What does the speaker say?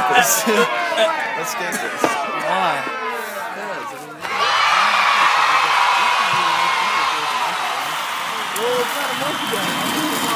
escape this. Let's escape this. Why? Well, it's not a monkey gun.